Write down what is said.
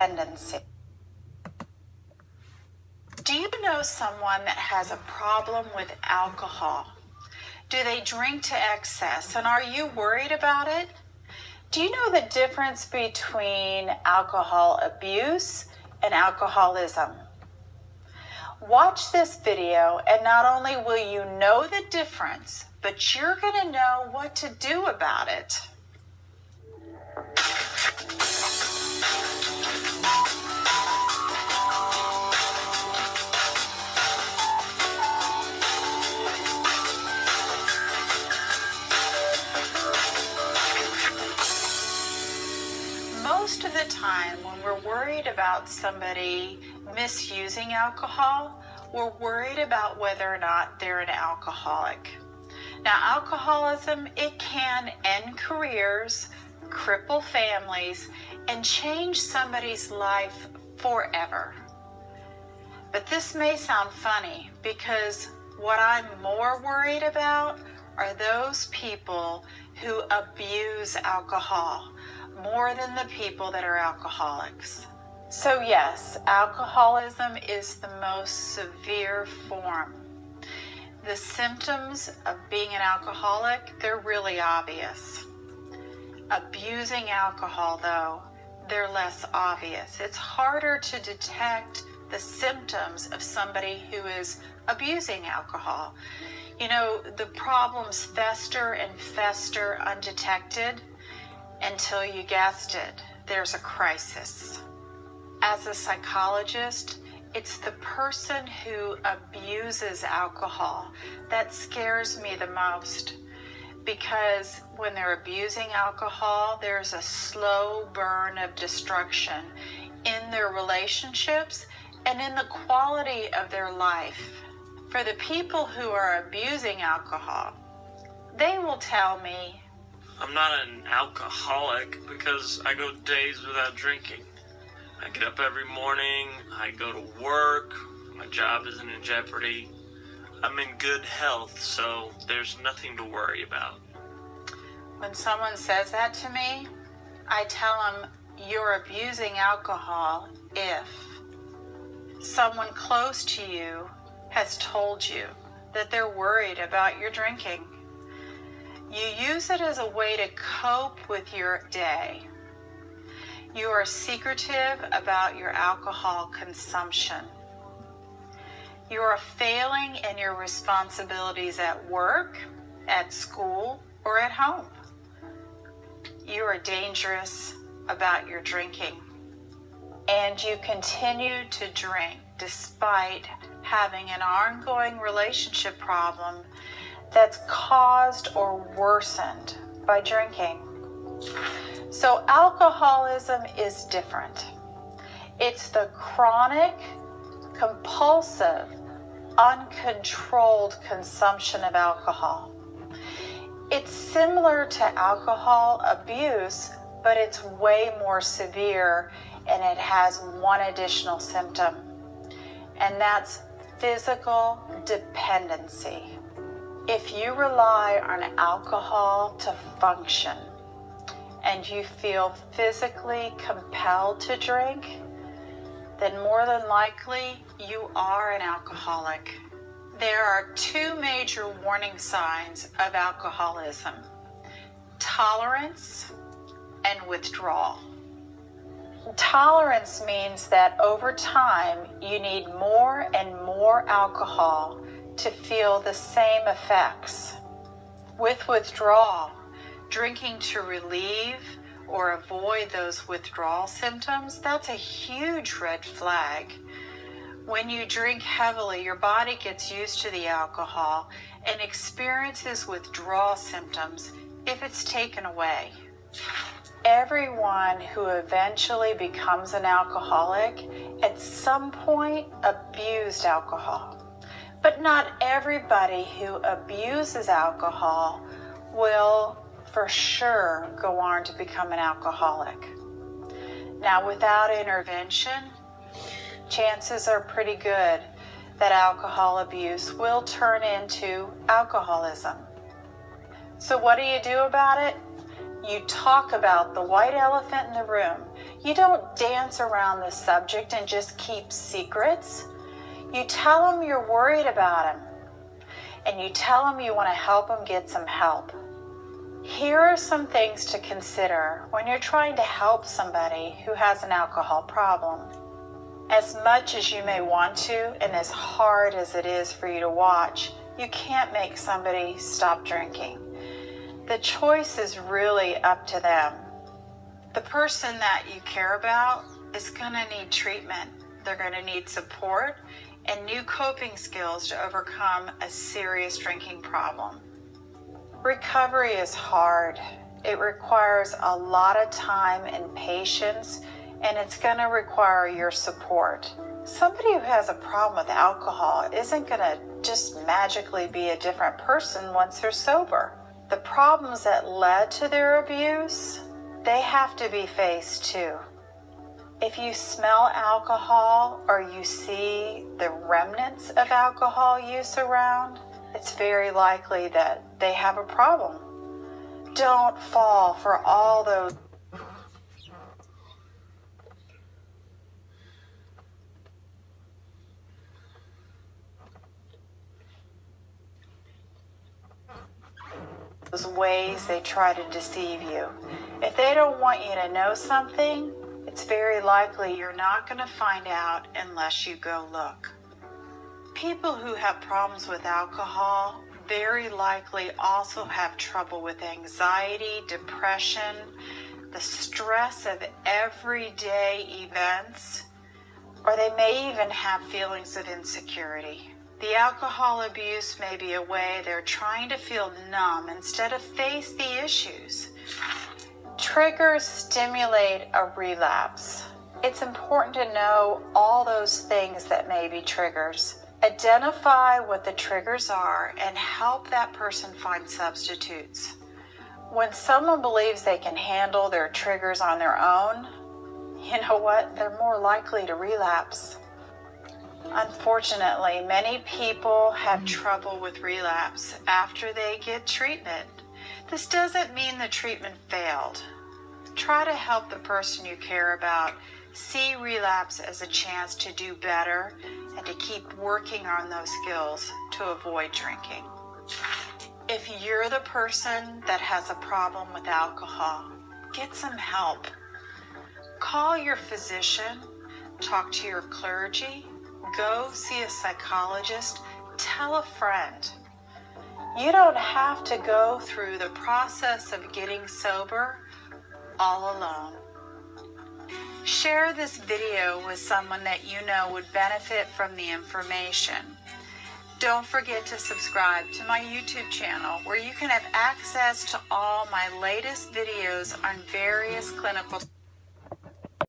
dependency. Do you know someone that has a problem with alcohol? Do they drink to excess, and are you worried about it? Do you know the difference between alcohol abuse and alcoholism? Watch this video, and not only will you know the difference, but you're going to know what to do about it. Most of the time when we're worried about somebody misusing alcohol, we're worried about whether or not they're an alcoholic. Now, alcoholism, it can end careers, cripple families, and change somebody's life forever. But this may sound funny because what I'm more worried about are those people who abuse alcohol more than the people that are alcoholics. So yes, alcoholism is the most severe form. The symptoms of being an alcoholic, they're really obvious. Abusing alcohol, though, they're less obvious. It's harder to detect the symptoms of somebody who is abusing alcohol. You know, the problems fester and fester undetected until you guessed it, there's a crisis. As a psychologist, it's the person who abuses alcohol that scares me the most, because when they're abusing alcohol, there's a slow burn of destruction in their relationships and in the quality of their life. For the people who are abusing alcohol, they will tell me, I'm not an alcoholic because I go days without drinking. I get up every morning, I go to work, my job isn't in jeopardy. I'm in good health, so there's nothing to worry about. When someone says that to me, I tell them you're abusing alcohol if someone close to you has told you that they're worried about your drinking. You use it as a way to cope with your day. You are secretive about your alcohol consumption. You are failing in your responsibilities at work, at school, or at home. You are dangerous about your drinking. And you continue to drink despite having an ongoing relationship problem that's caused or worsened by drinking. So alcoholism is different. It's the chronic, compulsive, uncontrolled consumption of alcohol. It's similar to alcohol abuse, but it's way more severe, and it has one additional symptom, and that's physical dependency. If you rely on alcohol to function and you feel physically compelled to drink, then more than likely you are an alcoholic. There are two major warning signs of alcoholism: tolerance and withdrawal. Tolerance means that over time you need more and more alcohol to feel the same effects. With withdrawal, drinking to relieve or avoid those withdrawal symptoms, that's a huge red flag. When you drink heavily, your body gets used to the alcohol and experiences withdrawal symptoms if it's taken away. Everyone who eventually becomes an alcoholic at some point abused alcohol. But not everybody who abuses alcohol will for sure go on to become an alcoholic. Now, without intervention, chances are pretty good that alcohol abuse will turn into alcoholism. So what do you do about it? You talk about the white elephant in the room. You don't dance around the subject and just keep secrets. You tell them you're worried about them, and you tell them you want to help them get some help. Here are some things to consider when you're trying to help somebody who has an alcohol problem. As much as you may want to, and as hard as it is for you to watch, you can't make somebody stop drinking. The choice is really up to them. The person that you care about is going to need treatment. They're going to need support and new coping skills to overcome a serious drinking problem. Recovery is hard. It requires a lot of time and patience, and it's going to require your support. Somebody who has a problem with alcohol isn't going to just magically be a different person once they're sober. The problems that led to their abuse, they have to be faced too. If you smell alcohol or you see the remnants of alcohol use around, it's very likely that they have a problem. Don't fall for all those ways they try to deceive you. If they don't want you to know something, it's very likely you're not going to find out unless you go look. People who have problems with alcohol very likely also have trouble with anxiety, depression, the stress of everyday events, or they may even have feelings of insecurity. The alcohol abuse may be a way they're trying to feel numb instead of face the issues. Triggers stimulate a relapse. It's important to know all those things that may be triggers. Identify what the triggers are and help that person find substitutes. When someone believes they can handle their triggers on their own, you know what? They're more likely to relapse. Unfortunately, many people have trouble with relapse after they get treatment. This doesn't mean the treatment failed. Try to help the person you care about see relapse as a chance to do better and to keep working on those skills to avoid drinking. If you're the person that has a problem with alcohol, get some help. Call your physician, talk to your clergy, go see a psychologist, tell a friend. You don't have to go through the process of getting sober all alone. Share this video with someone that you know would benefit from the information. Don't forget to subscribe to my YouTube channel where you can have access to all my latest videos on various clinical